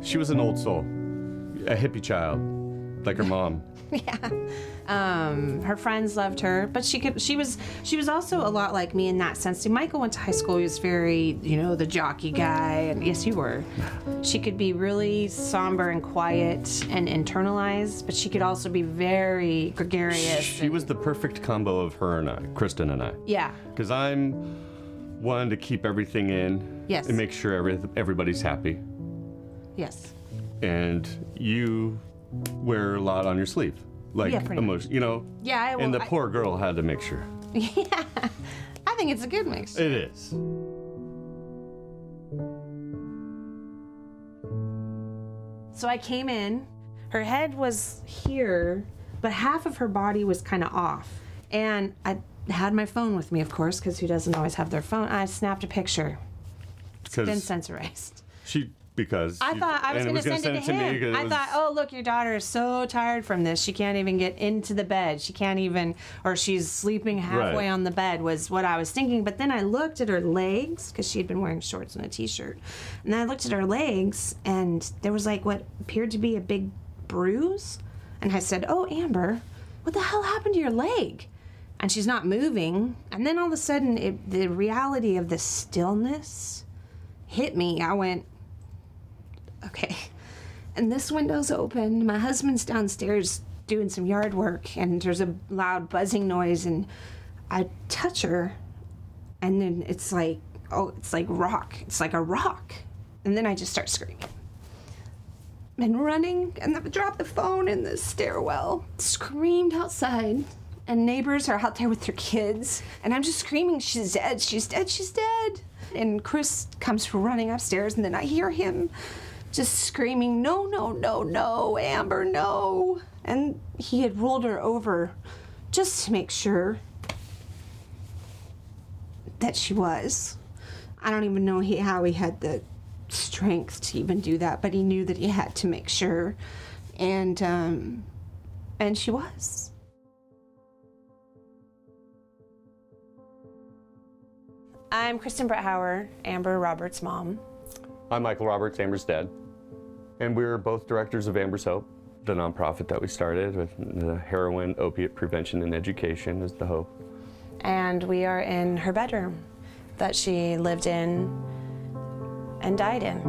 She was an old soul, a hippie child, like her mom. Yeah. Her friends loved her, but she was also a lot like me in that sense. See, Michael went to high school. He was very, the jockey guy, and yes, you were. She could be really somber and quiet and internalized, but she could also be very gregarious. She was the perfect combo of her and I, Kristen and I. Yeah. Because I'm one to keep everything in. Yes. And make sure everybody's happy. Yes. And you wear a lot on your sleeve. Like emotion, Yeah, and the poor girl had to make sure. Yeah, I think it's a good mix. It is. So I came in, her head was here, but half of her body was kind of off. And I had my phone with me, of course, because who doesn't always have their phone? I snapped a picture. It's been sensorized. Because I thought I was going to send it to him. I thought, oh, look, your daughter is so tired from this. She can't even get into the bed. She can't even, or she's sleeping halfway on the bed was what I was thinking. But then I looked at her legs, because she had been wearing shorts and a T-shirt. And then I looked at her legs, and there was like what appeared to be a big bruise. And I said, oh, Amber, what the hell happened to your leg? And she's not moving. And then all of a sudden, the reality of the stillness hit me. I went, okay, and this window's open. My husband's downstairs doing some yard work, and there's a loud buzzing noise, and I touch her, and then it's like, oh, it's like rock. It's like a rock. And then I just start screaming and running, and I dropped the phone in the stairwell, screamed outside, and neighbors are out there with their kids, and I'm just screaming, she's dead, she's dead, she's dead. And Chris comes running upstairs, and then I hear him just screaming, no, no, no, no, Amber, no. And he had rolled her over just to make sure that she was. I don't even know how he had the strength to even do that, but he knew that he had to make sure. And she was. I'm Kristen Bretthauer, Amber Roberts' mom. I'm Michael Roberts, Amber's dad. And we're both directors of Amber's Hope, the nonprofit that we started with the heroin, opiate prevention, and education is the hope. And we are in her bedroom that she lived in and died in.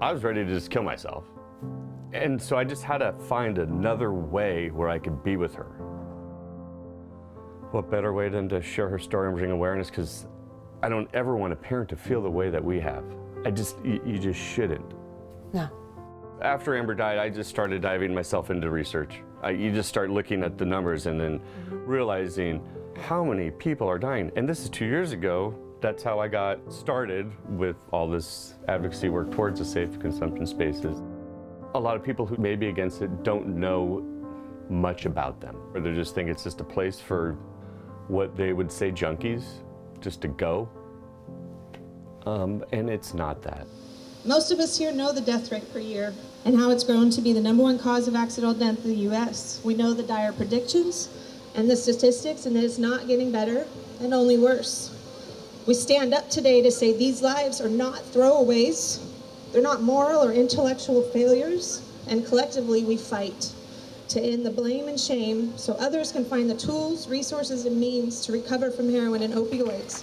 I was ready to just kill myself. And so I just had to find another way where I could be with her. What better way than to share her story and bring awareness, because I don't ever want a parent to feel the way that we have. You just shouldn't. No. After Amber died, I just started diving myself into research. You just start looking at the numbers and then realizing how many people are dying. And this is 2 years ago. That's how I got started with all this advocacy work towards the safe consumption spaces. A lot of people who may be against it don't know much about them, or they just think it's just a place for what they would say junkies, just to go, and it's not that. Most of us here know the death rate per year and how it's grown to be the #1 cause of accidental death in the U.S. We know the dire predictions and the statistics, and that it's not getting better and only worse. We stand up today to say these lives are not throwaways, they're not moral or intellectual failures, and collectively we fight to end the blame and shame so others can find the tools, resources, and means to recover from heroin and opioids.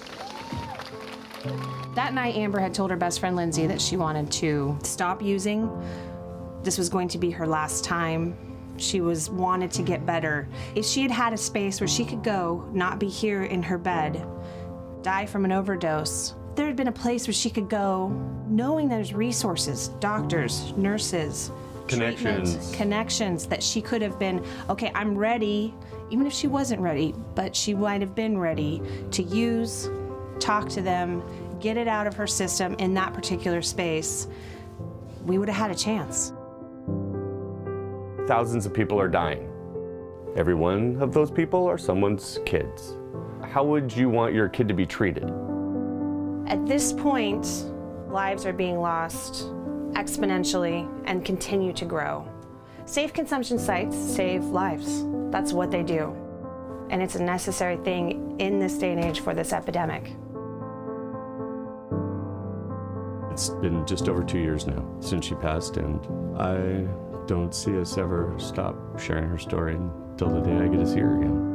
That night, Amber had told her best friend, Lindsay, that she wanted to stop using. This was going to be her last time. She wanted to get better. If she had had a space where she could go, not be here in her bed, die from an overdose, there had been a place where she could go knowing there's resources, doctors, nurses, connections that she could have been, okay, I'm ready, even if she wasn't ready, but she might have been ready to use, talk to them, get it out of her system in that particular space. We would have had a chance. Thousands of people are dying. Every one of those people are someone's kids. How would you want your kid to be treated? At this point, lives are being lost exponentially and continue to grow. Safe consumption sites save lives. That's what they do. And it's a necessary thing in this day and age for this epidemic. It's been just over 2 years now since she passed, and I don't see us ever stop sharing her story until the day I get to see her again.